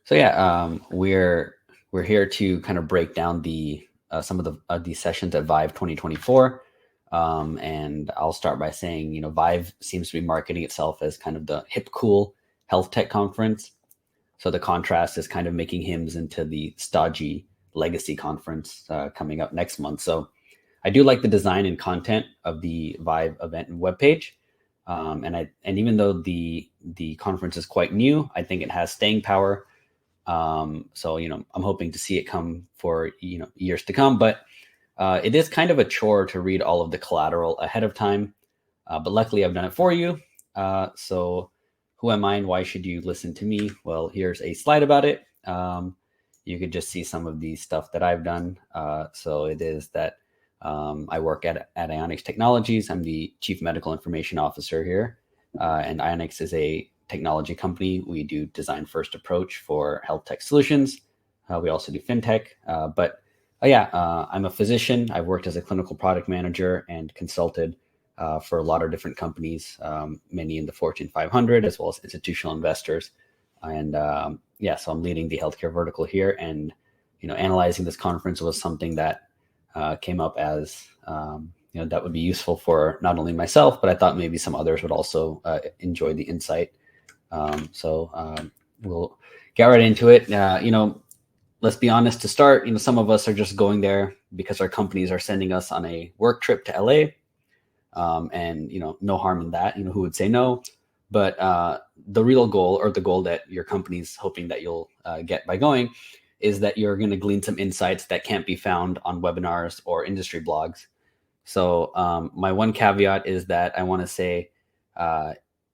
So yeah, we're here to kind of break down the some of the sessions at Vive 2024. And I'll start by saying, Vive seems to be marketing itself as kind of the hip, cool health tech conference. So the contrast is kind of making hymns into the stodgy legacy conference coming up next month. So I do like the design and content of the Vive event and webpage. And even though the conference is quite new, I think it has staying power. So I'm hoping to see it come for years to come. But it is kind of a chore to read all of the collateral ahead of time. But luckily, I've done it for you. So who am I and why should you listen to me? Well, here's a slide about it. You could just see some of the stuff that I've done. So it is that I work at Ionix Technologies. I'm the Chief Medical Information Officer here. And Ionix is a technology company. We do design first approach for health tech solutions. We also do fintech. I'm a physician. I've worked as a clinical product manager and consulted for a lot of different companies, many in the Fortune 500, as well as institutional investors. And so I'm leading the healthcare vertical here. And, analyzing this conference was something that came up as, that would be useful for not only myself, but I thought maybe some others would also enjoy the insight. We'll get right into it. Let's be honest to start, some of us are just going there because our companies are sending us on a work trip to LA. And no harm in that, who would say no? But the real goal, or the goal that your company's hoping that you'll get by going, is that you're going to glean some insights that can't be found on webinars or industry blogs. So my one caveat is that I want to say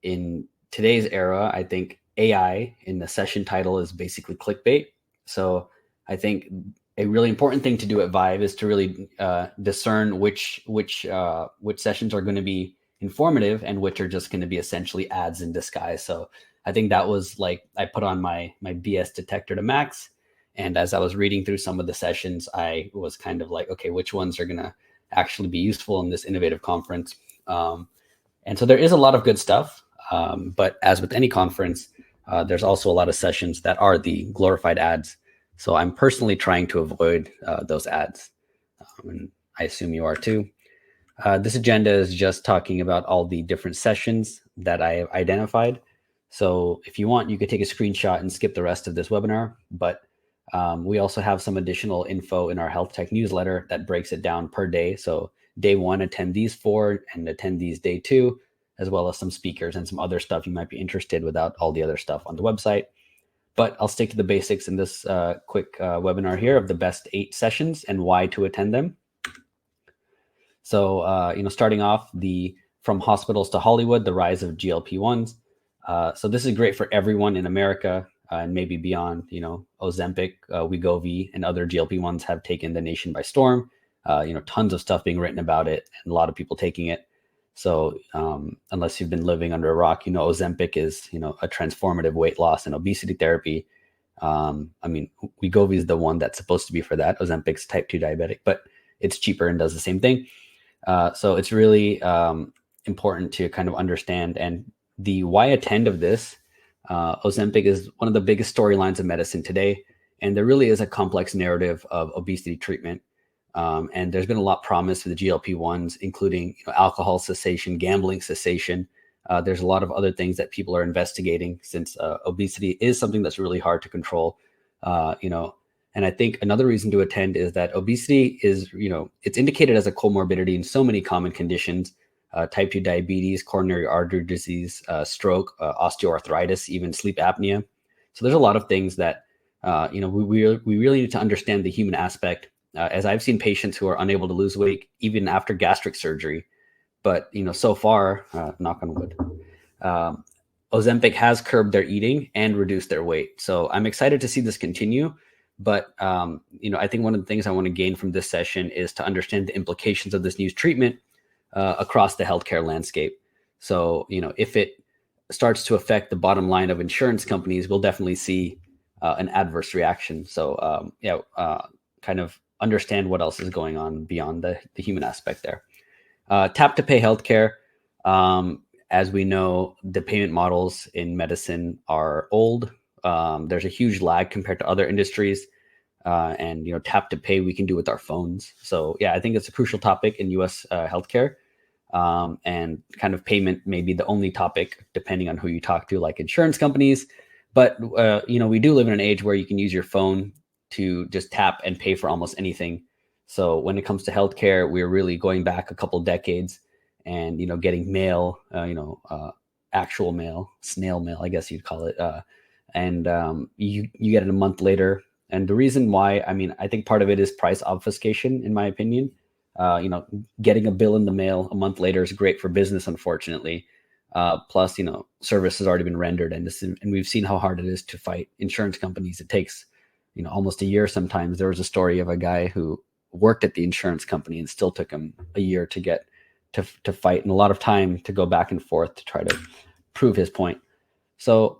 in today's era, I think AI in the session title is basically clickbait. So I think a really important thing to do at Vive is to really discern which sessions are going to be informative and which are just going to be essentially ads in disguise. So I think that was like, I put on my BS detector to max. And as I was reading through some of the sessions, I was kind of like, okay, which ones are going to actually be useful in this innovative conference? And so there is a lot of good stuff. But as with any conference, there's also a lot of sessions that are the glorified ads. So I'm personally trying to avoid those ads. And I assume you are too. This agenda is just talking about all the different sessions that I have identified. So if you want, you could take a screenshot and skip the rest of this webinar. But we also have some additional info in our health tech newsletter that breaks it down per day. So day one, attendees 4, and attendees day 2, as well as some speakers and some other stuff you might be interested without all the other stuff on the website. But I'll stick to the basics in this quick webinar here of the best 8 sessions and why to attend them. So, starting off from hospitals to Hollywood, the rise of GLP-1s. So this is great for everyone in America and maybe beyond. Ozempic, Wegovy, and other GLP-1s have taken the nation by storm. Tons of stuff being written about it and a lot of people taking it. So unless you've been living under a rock, Ozempic is, a transformative weight loss and obesity therapy. Wegovy is the one that's supposed to be for that. Ozempic's type 2 diabetic, but it's cheaper and does the same thing. So it's really important to kind of understand. And the why attend of this, Ozempic is one of the biggest storylines of medicine today. And there really is a complex narrative of obesity treatment. And there's been a lot promised for the GLP-1s, including alcohol cessation, gambling cessation. There's a lot of other things that people are investigating since obesity is something that's really hard to control. And I think another reason to attend is that obesity is, it's indicated as a comorbidity in so many common conditions, type 2 diabetes, coronary artery disease, stroke, osteoarthritis, even sleep apnea. So there's a lot of things that, we really need to understand the human aspect. As I've seen patients who are unable to lose weight even after gastric surgery, but so far, knock on wood, Ozempic has curbed their eating and reduced their weight. So I'm excited to see this continue. But I think one of the things I want to gain from this session is to understand the implications of this new treatment across the healthcare landscape. So if it starts to affect the bottom line of insurance companies, we'll definitely see an adverse reaction. So kind of understand what else is going on beyond the human aspect there. Tap to pay healthcare. As we know, the payment models in medicine are old. There's a huge lag compared to other industries. And tap to pay we can do with our phones. So yeah, I think it's a crucial topic in U.S. Healthcare, and kind of payment may be the only topic depending on who you talk to, like insurance companies. But we do live in an age where you can use your phone to just tap and pay for almost anything. So when it comes to healthcare, we're really going back a couple decades, and getting mail, actual mail, snail mail, I guess you'd call it, and you get it a month later. And the reason why, I mean, I think part of it is price obfuscation, in my opinion. Getting a bill in the mail a month later is great for business, unfortunately. Plus, service has already been rendered, and we've seen how hard it is to fight insurance companies. It takes, almost a year sometimes. There was a story of a guy who worked at the insurance company, and it still took him a year to get to fight, and a lot of time to go back and forth to try to prove his point. So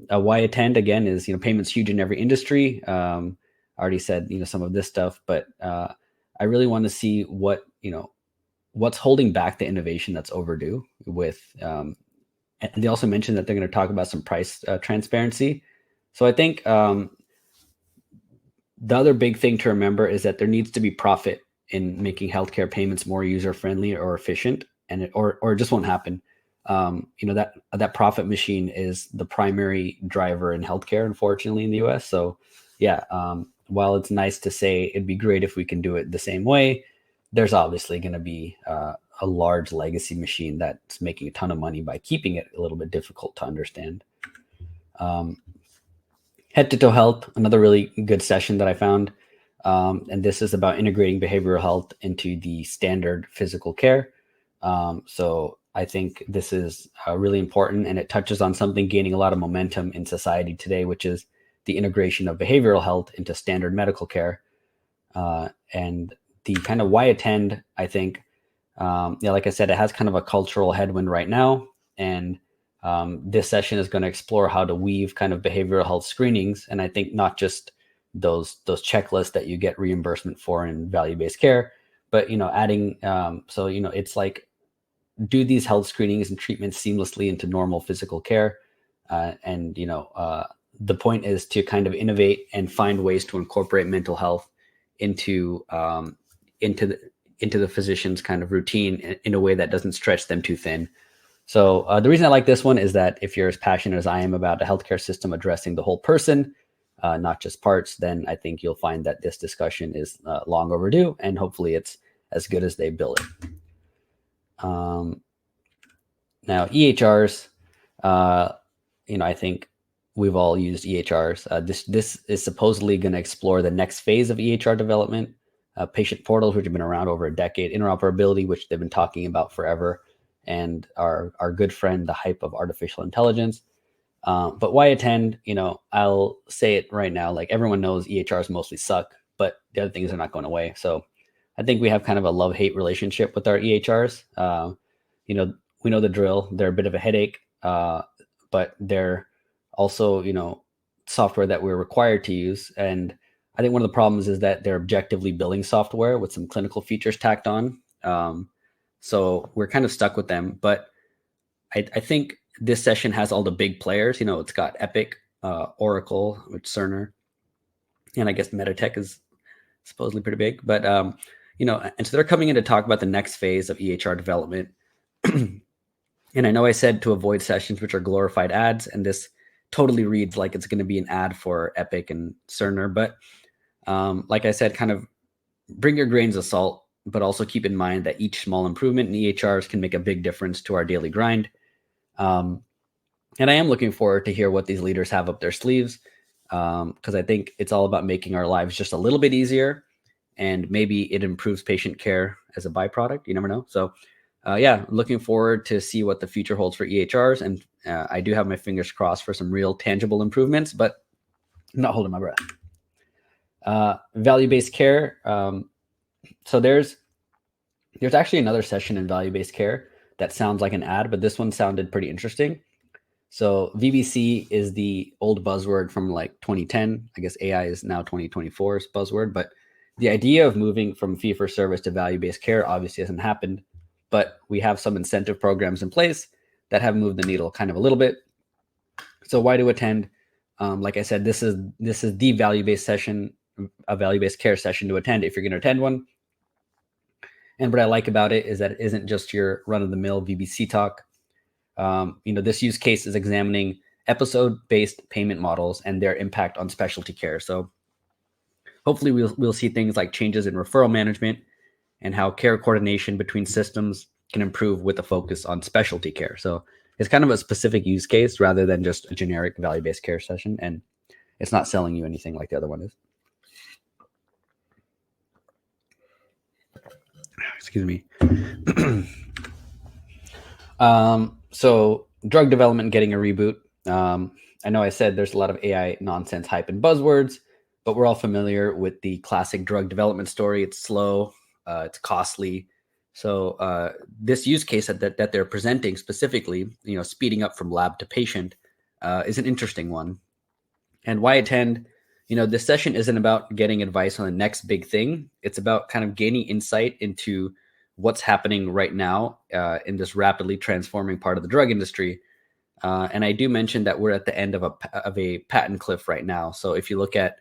why attend again is, payments huge in every industry. I already said, some of this stuff, but I really want to see what's holding back the innovation that's overdue with, and they also mentioned that they're going to talk about some price transparency. So I think the other big thing to remember is that there needs to be profit in making healthcare payments more user-friendly or efficient, and it just won't happen. That profit machine is the primary driver in healthcare, unfortunately, in the US. So yeah, while it's nice to say it'd be great if we can do it the same way, there's obviously going to be a large legacy machine that's making a ton of money by keeping it a little bit difficult to understand. Head to toe health, another really good session that I found. And this is about integrating behavioral health into the standard physical care. So I think this is really important, and it touches on something gaining a lot of momentum in society today, which is the integration of behavioral health into standard medical care. And the kind of why attend, I think, like I said, it has kind of a cultural headwind right now. And this session is going to explore how to weave kind of behavioral health screenings. And I think not just those checklists that you get reimbursement for in value-based care, but, adding, it's like, do these health screenings and treatments seamlessly into normal physical care. And the point is to kind of innovate and find ways to incorporate mental health into the physician's kind of routine in a way that doesn't stretch them too thin. So the reason I like this one is that if you're as passionate as I am about the healthcare system addressing the whole person, not just parts, then I think you'll find that this discussion is long overdue, and hopefully it's as good as they bill it. Now EHRs, I think we've all used EHRs. This is supposedly going to explore the next phase of EHR development, patient portals, which have been around over a decade, interoperability, which they've been talking about forever, and our good friend, the hype of artificial intelligence. But why attend? I'll say it right now, like everyone knows EHRs mostly suck, but the other things are not going away. So I think we have kind of a love-hate relationship with our EHRs. We know the drill. They're a bit of a headache, but they're also, software that we're required to use. And I think one of the problems is that they're objectively billing software with some clinical features tacked on. So we're kind of stuck with them. But I think this session has all the big players. It's got Epic, Oracle, which Cerner, and I guess Meditech is supposedly pretty big. But and so they're coming in to talk about the next phase of EHR development. And I know I said to avoid sessions which are glorified ads, and this totally reads like it's going to be an ad for Epic and Cerner. But like I said, kind of bring your grains of salt, but also keep in mind that each small improvement in EHRs can make a big difference to our daily grind. And I am looking forward to hear what these leaders have up their sleeves, because I think it's all about making our lives just a little bit easier, and maybe it improves patient care as a byproduct. You never know. So looking forward to see what the future holds for EHRs. And I do have my fingers crossed for some real tangible improvements, but I'm not holding my breath. Value-based care. So there's actually another session in value-based care that sounds like an ad, but this one sounded pretty interesting. So VBC is the old buzzword from like 2010. I guess AI is now 2024's buzzword, but the idea of moving from fee-for-service to value-based care obviously hasn't happened, but we have some incentive programs in place that have moved the needle kind of a little bit. So why to attend? Like I said, this is the value-based session, a value-based care session to attend if you're going to attend one. And what I like about it is that it isn't just your run-of-the-mill VBC talk. This use case is examining episode-based payment models and their impact on specialty care. So hopefully we'll see things like changes in referral management and how care coordination between systems can improve with a focus on specialty care. So it's kind of a specific use case rather than just a generic value-based care session. And it's not selling you anything like the other one is. Excuse me. So drug development getting a reboot. I know I said there's a lot of AI nonsense hype and buzzwords, but we're all familiar with the classic drug development story. It's slow, it's costly. So this use case that they're presenting specifically, speeding up from lab to patient, is an interesting one. And why attend? This session isn't about getting advice on the next big thing. It's about kind of gaining insight into what's happening right now in this rapidly transforming part of the drug industry. And I do mention that we're at the end of a patent cliff right now. So if you look at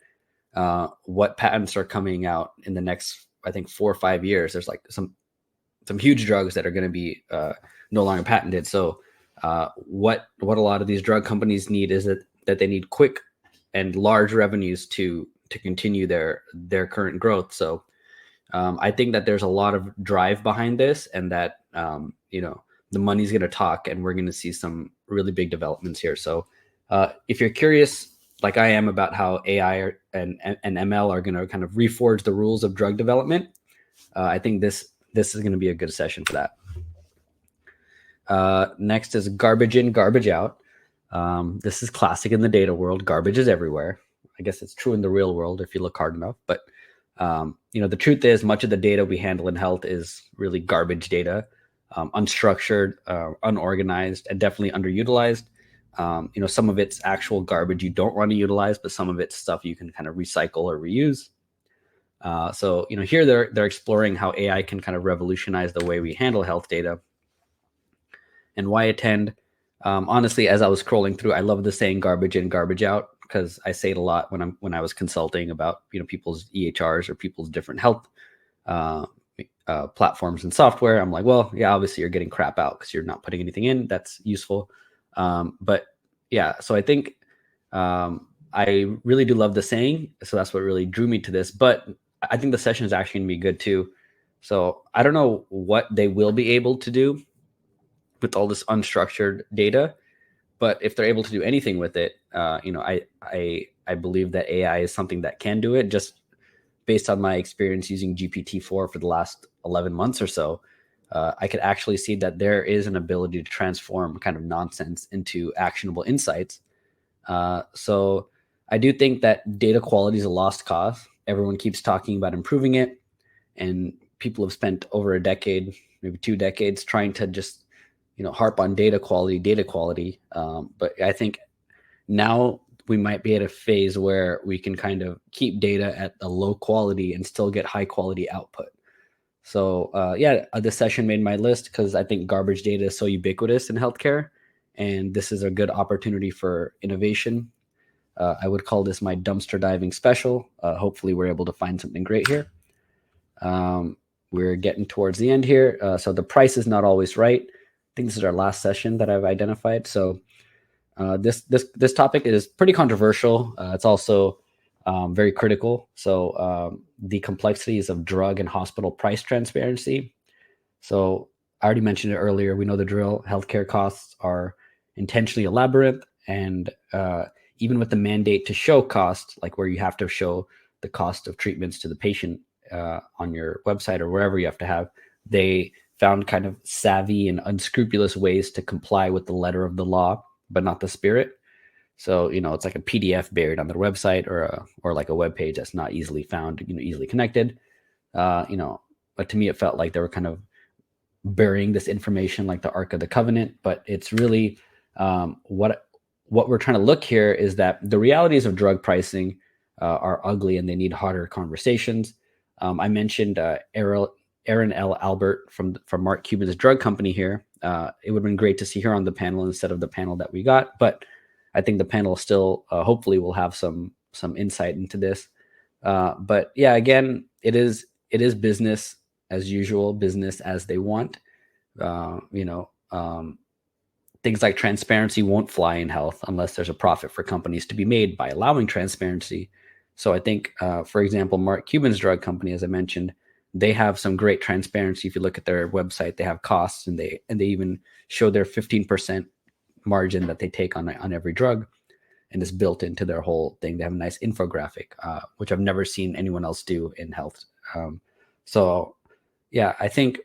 what patents are coming out in the next, I think 4 or 5 years, there's like some huge drugs that are going to be no longer patented. So what a lot of these drug companies need is that they need quick and large revenues to continue their current growth. So I think that there's a lot of drive behind this, and that the money's going to talk, and we're going to see some really big developments here. So if you're curious, like I am, about how AI and ML are going to kind of reforge the rules of drug development, I think this is going to be a good session for that. Next is garbage in, garbage out. This is classic in the data world. Garbage is everywhere. I guess it's true in the real world if you look hard enough. But the truth is, much of the data we handle in health is really garbage data, unstructured, unorganized, and definitely underutilized. Some of it's actual garbage you don't want to utilize, but some of it's stuff you can kind of recycle or reuse. So here they're exploring how AI can kind of revolutionize the way we handle health data. And why attend? Honestly, as I was scrolling through, I love the saying "garbage in, garbage out" because I say it a lot when I was consulting about people's EHRs or people's different health platforms and software. I'm like, well, yeah, obviously you're getting crap out because you're not putting anything in. That's useful. But yeah, so I think I really do love the saying. So that's what really drew me to this. But I think the session is actually going to be good too. So I don't know what they will be able to do with all this unstructured data, but if they're able to do anything with it, I believe that AI is something that can do it. Just based on my experience using GPT-4 for the last 11 months or so, I could actually see that there is an ability to transform kind of nonsense into actionable insights. So I do think that data quality is a lost cause. Everyone keeps talking about improving it, and people have spent over a decade, maybe 2 decades, trying to just harp on data quality. But I think now we might be at a phase where we can kind of keep data at a low quality and still get high quality output. So this session made my list because I think garbage data is so ubiquitous in healthcare, and this is a good opportunity for innovation. I would call this my dumpster diving special. Hopefully we're able to find something great here. We're getting towards the end here. So the price is not always right. I think this is our last session that I've identified. So this topic is pretty controversial. It's also very critical. So the complexities of drug and hospital price transparency. So I already mentioned it earlier. We know the drill. Healthcare costs are intentionally a labyrinth, and even with the mandate to show cost, like where you have to show the cost of treatments to the patient on your website or wherever you have to have, they found kind of savvy and unscrupulous ways to comply with the letter of the law, but not the spirit. So, it's like a PDF buried on their website or like a web page that's not easily found, easily connected. But to me, it felt like they were kind of burying this information like the Ark of the Covenant. But it's really what we're trying to look here is that the realities of drug pricing are ugly, and they need harder conversations. I mentioned Aaron L. Albert from Mark Cuban's drug company here. It would have been great to see her on the panel instead of the panel that we got. But I think the panel still hopefully will have some insight into this. But yeah, again, it is business as usual, business as they want. You know, things like transparency won't fly in health unless there's a profit for companies to be made by allowing transparency. So I think, for example, Mark Cuban's drug company, as I mentioned, they have some great transparency. If you look at their website, they have costs, and they even show their 15% margin that they take on every drug, and it's built into their whole thing. They have a nice infographic, which I've never seen anyone else do in health. So yeah, I think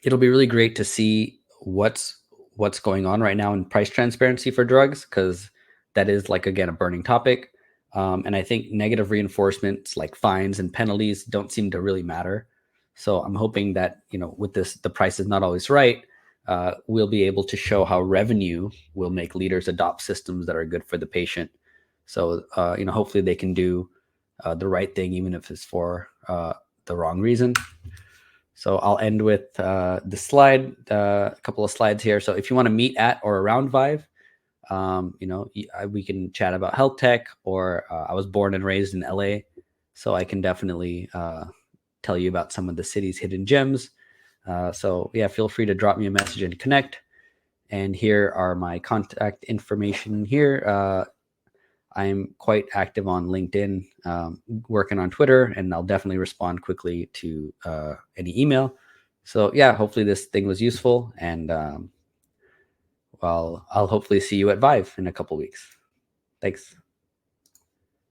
it'll be really great to see what's going on right now in price transparency for drugs, because that is, like, again, a burning topic. And I think negative reinforcements like fines and penalties don't seem to really matter. So I'm hoping that, with this, the price is not always right. We'll be able to show how revenue will make leaders adopt systems that are good for the patient. So hopefully they can do the right thing, even if it's for the wrong reason. So I'll end with the slide, a couple of slides here. So if you want to meet at or around Vive, we can chat about health tech, or I was born and raised in LA, so I can definitely tell you about some of the city's hidden gems. So yeah, feel free to drop me a message and connect. And here are my contact information here. I'm quite active on LinkedIn, working on Twitter, and I'll definitely respond quickly to any email. So yeah, hopefully this thing was useful, and I'll hopefully see you at Vive in a couple weeks. Thanks.